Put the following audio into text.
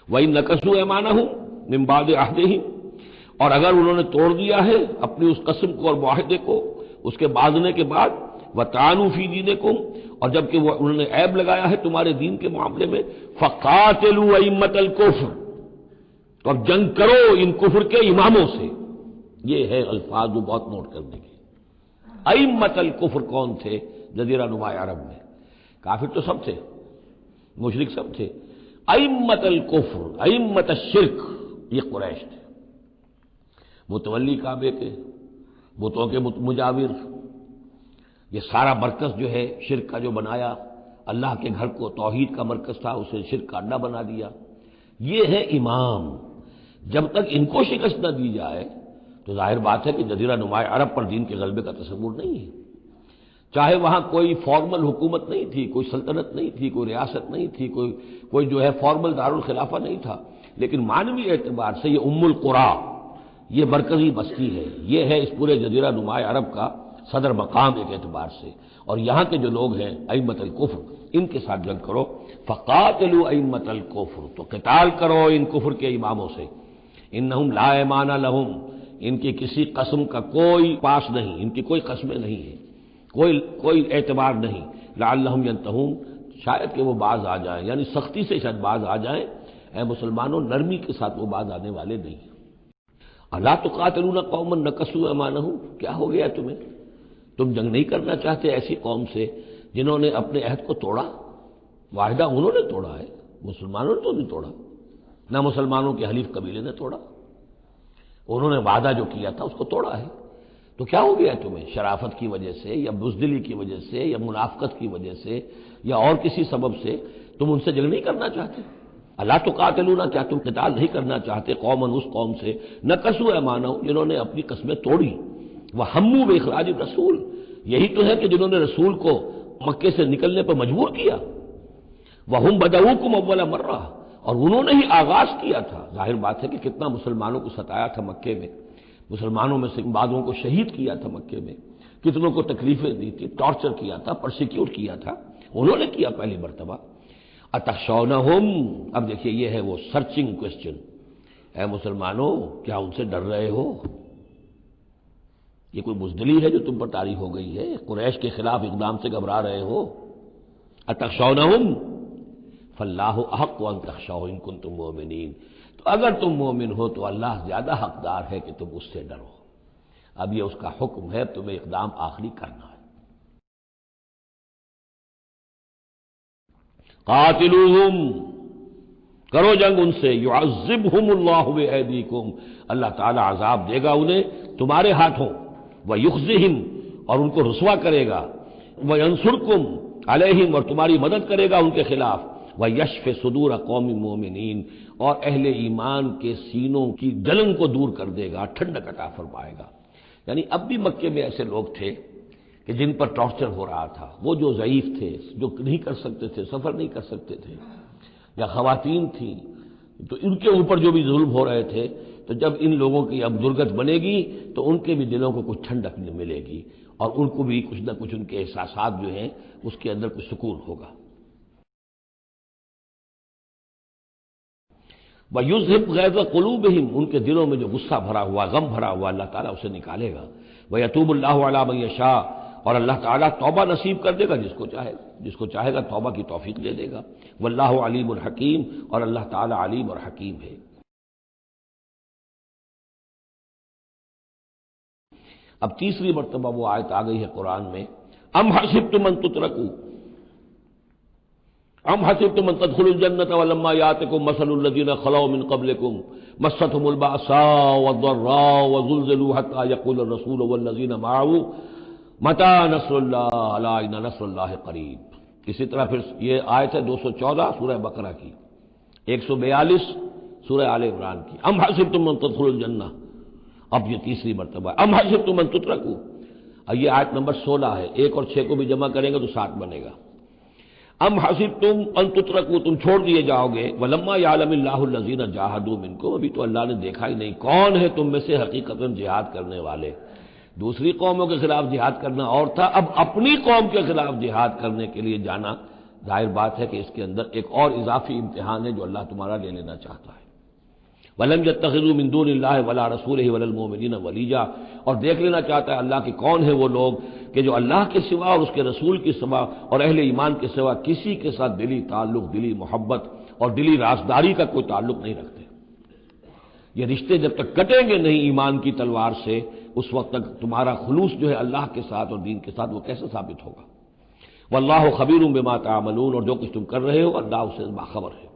وَإِن نَكَثُوا أَيْمَانَهُم مِّن بَعْدِ عَهْدِهِمْ، اور اگر انہوں نے توڑ دیا ہے اپنی اس قسم کو اور معاہدے کو اس کے باندھنے کے بعد، وَطَعَنُوا فِي دِينِكُمْ، اور جبکہ وہ انہوں نے عیب لگایا ہے تمہارے دین کے معاملے میں، فَقَاتِلُوا أَئِمَّةَ الْكُفْرِ، تو اب جنگ کرو ان کفر کے اماموں سے۔ یہ ہے الفاظ جو بہت نوٹ کرنے کے۔ ائمۃ الکفر کون تھے جزیرہ نما عرب میں؟ کافر تو سب تھے، مشرک سب تھے۔ ائمۃ الکفر، ائمۃ الشرک، یہ قریش تھے، متولی کعبے کے، بتوں کے مجاور، یہ سارا مرکز جو ہے شرک کا جو بنایا، اللہ کے گھر کو توحید کا مرکز تھا اسے شرک کا اڈا بنا دیا۔ یہ ہے امام۔ جب تک ان کو شکست نہ دی جائے تو ظاہر بات ہے کہ جزیرہ نما عرب پر دین کے غلبے کا تصور نہیں ہے۔ چاہے وہاں کوئی فارمل حکومت نہیں تھی، کوئی سلطنت نہیں تھی، کوئی ریاست نہیں تھی، کوئی جو ہے فارمل دارالخلافہ نہیں تھا، لیکن معنوی اعتبار سے یہ ام القری، یہ مرکزی بستی ہے، یہ ہے اس پورے جزیرہ نما عرب کا صدر مقام ایک اعتبار سے، اور یہاں کے جو لوگ ہیں ائمۃ الکفر، ان کے ساتھ جنگ کرو۔ فقاتلوا ائمۃ الکفر، تو قتال کرو ان کفر کے اماموں سے۔ انہم لا ایمان لہم، ان کی کسی قسم کا کوئی پاس نہیں، ان کی کوئی قسمیں نہیں ہیں، کوئی اعتبار نہیں۔ لعلہم ینتہون، شاید کہ وہ باز آ جائیں، یعنی سختی سے شاید باز آ جائیں۔ اے مسلمانوں، نرمی کے ساتھ وہ باز آنے والے نہیں ہیں۔ الا تقاتلون قوما نکثوا ایمانہم، کیا ہو گیا تمہیں؟ تم جنگ نہیں کرنا چاہتے ایسی قوم سے جنہوں نے اپنے عہد کو توڑا؟ معاہدہ انہوں نے توڑا ہے، مسلمانوں نے تو نہیں توڑا، نہ مسلمانوں کے حلیف قبیلے نے توڑا، انہوں نے وعدہ جو کیا تھا اس کو توڑا ہے۔ تو کیا ہو گیا تمہیں؟ شرافت کی وجہ سے یا بزدلی کی وجہ سے یا منافقت کی وجہ سے یا اور کسی سبب سے تم ان سے جنگ نہیں کرنا چاہتے؟ الا تقاتلون، کیا تم قتال نہیں کرنا چاہتے قوما، اس قوم سے نکثوا ایمانہم، جنہوں نے اپنی قسمیں توڑی، وہموا باخراج الرسول، یہی تو ہے کہ جنہوں نے رسول کو مکے سے نکلنے پر مجبور کیا، وہم بدؤکم اول مرہ، اور انہوں نے ہی آغاز کیا تھا۔ ظاہر بات ہے کہ کتنا مسلمانوں کو ستایا تھا مکے میں، مسلمانوں میں سے بعضوں کو شہید کیا تھا مکے میں، کتنوں کو تکلیفیں دی تھی، ٹارچر کیا تھا، پرسیکیوٹ کیا تھا، انہوں نے کیا پہلی مرتبہ۔ اتخشونہم، اب دیکھیے یہ ہے وہ سرچنگ کوسچن، اے مسلمانوں کیا ان سے ڈر رہے ہو؟ یہ کوئی بزدلی ہے جو تم پر طاری ہو گئی ہے؟ قریش کے خلاف اقدام سے گھبرا رہے ہو؟ اتخشونہم فاللہ احق ان تخشوہ ان کنتم مؤمنین، تو اگر تم مومن ہو تو اللہ زیادہ حقدار ہے کہ تم اس سے ڈرو۔ اب یہ اس کا حکم ہے، تمہیں اقدام آخری کرنا ہے۔ قاتلوہم، کرو جنگ ان سے، یعذبہم اللہ بایدیکم، اللہ تعالی عذاب دے گا انہیں تمہارے ہاتھوں، ویخزہم، اور ان کو رسوا کرے گا، وینصرکم علیہم، اور تمہاری مدد کرے گا ان کے خلاف، وَيَشْفِ صُدُورَ قَوْمٍ مُؤْمِنِينَ، اور اہل ایمان کے سینوں کی جلن کو دور کر دے گا، ٹھنڈک عطا فرمائے گا۔ یعنی اب بھی مکے میں ایسے لوگ تھے کہ جن پر ٹارچر ہو رہا تھا، وہ جو ضعیف تھے، جو نہیں کر سکتے تھے، سفر نہیں کر سکتے تھے، یا خواتین تھیں، تو ان کے اوپر جو بھی ظلم ہو رہے تھے، تو جب ان لوگوں کی اب درگت بنے گی تو ان کے بھی دلوں کو کچھ ٹھنڈک ملے گی، اور ان کو بھی کچھ نہ کچھ ان کے احساسات جو ہیں اس کے اندر کچھ سکون ہوگا۔ وَيُذْهِبْ غَيْظَ قُلُوبِهِمْ، ان کے دلوں میں جو غصہ بھرا ہوا، غم بھرا ہوا، اللہ تعالیٰ اسے نکالے گا۔ وَيَتُوبُ اللَّهُ عَلَىٰ مَن يَشَاءُ، اور اللہ تعالیٰ توبہ نصیب کر دے گا جس کو چاہے گا توبہ کی توفیق دے دے گا۔ وَاللَّهُ عَلِيمٌ حَكِيمٌ، اور اللہ تعالیٰ علیم اور حکیم ہے۔ اب تیسری مرتبہ وہ آیت آ گئی ہے قرآن میں، ام حسبتم ان تترکوا، ام حسبتم ان تدخلوا الجنة ولما يأتكم مثل الذين خلوا من قبلكم مستهم البأساء والضراء وزلزلوا حتى يقول الرسول والذين معه متى نصر الله الا ان نصر الله قریب۔ اسی طرح پھر یہ آیت ہے 214 سورہ بقرہ کی، 142 سورہ آل عمران کی، ام حسبتم ان تدخلوا الجنة، اب یہ تیسری مرتبہ ام حسبتم ان تترکوا، اور یہ آیت نمبر 16 ہے، 1 اور 6 کو بھی جمع کریں گے تو 7 بنے گا۔ ام حسبتم ان تترکوا، تم چھوڑ دیے جاؤ گے، ولما یعلم اللہ الذین جاہدوا منکم، ابھی تو اللہ نے دیکھا ہی نہیں کون ہے تم میں سے حقیقتاً جہاد کرنے والے۔ دوسری قوموں کے خلاف جہاد کرنا اور تھا، اب اپنی قوم کے خلاف جہاد کرنے کے لیے جانا ظاہر بات ہے کہ اس کے اندر ایک اور اضافی امتحان ہے جو اللہ تمہارا لے لینا چاہتا ہے۔ وَلَمْ يَتَّخِذُوا مِن دُونِ اللَّهِ وَلَا رَسُولِهِ وَلَا الْمُؤْمِنِينَ وَلِيًّا، اور دیکھ لینا چاہتا ہے اللہ کہ کون ہے وہ لوگ کہ جو اللہ کے سوا اور اس کے رسول کے سوا اور اہل ایمان کے سوا کسی کے ساتھ دلی تعلق، دلی محبت اور دلی رازداری کا کوئی تعلق نہیں رکھتے۔ یہ رشتے جب تک کٹیں گے نہیں ایمان کی تلوار سے، اس وقت تک تمہارا خلوص جو ہے اللہ کے ساتھ اور دین کے ساتھ وہ کیسے ثابت ہوگا؟ واللہ خبیر بما تعملون، اور جو کچھ تم کر رہے ہو اللہ اس سے باخبر ہے۔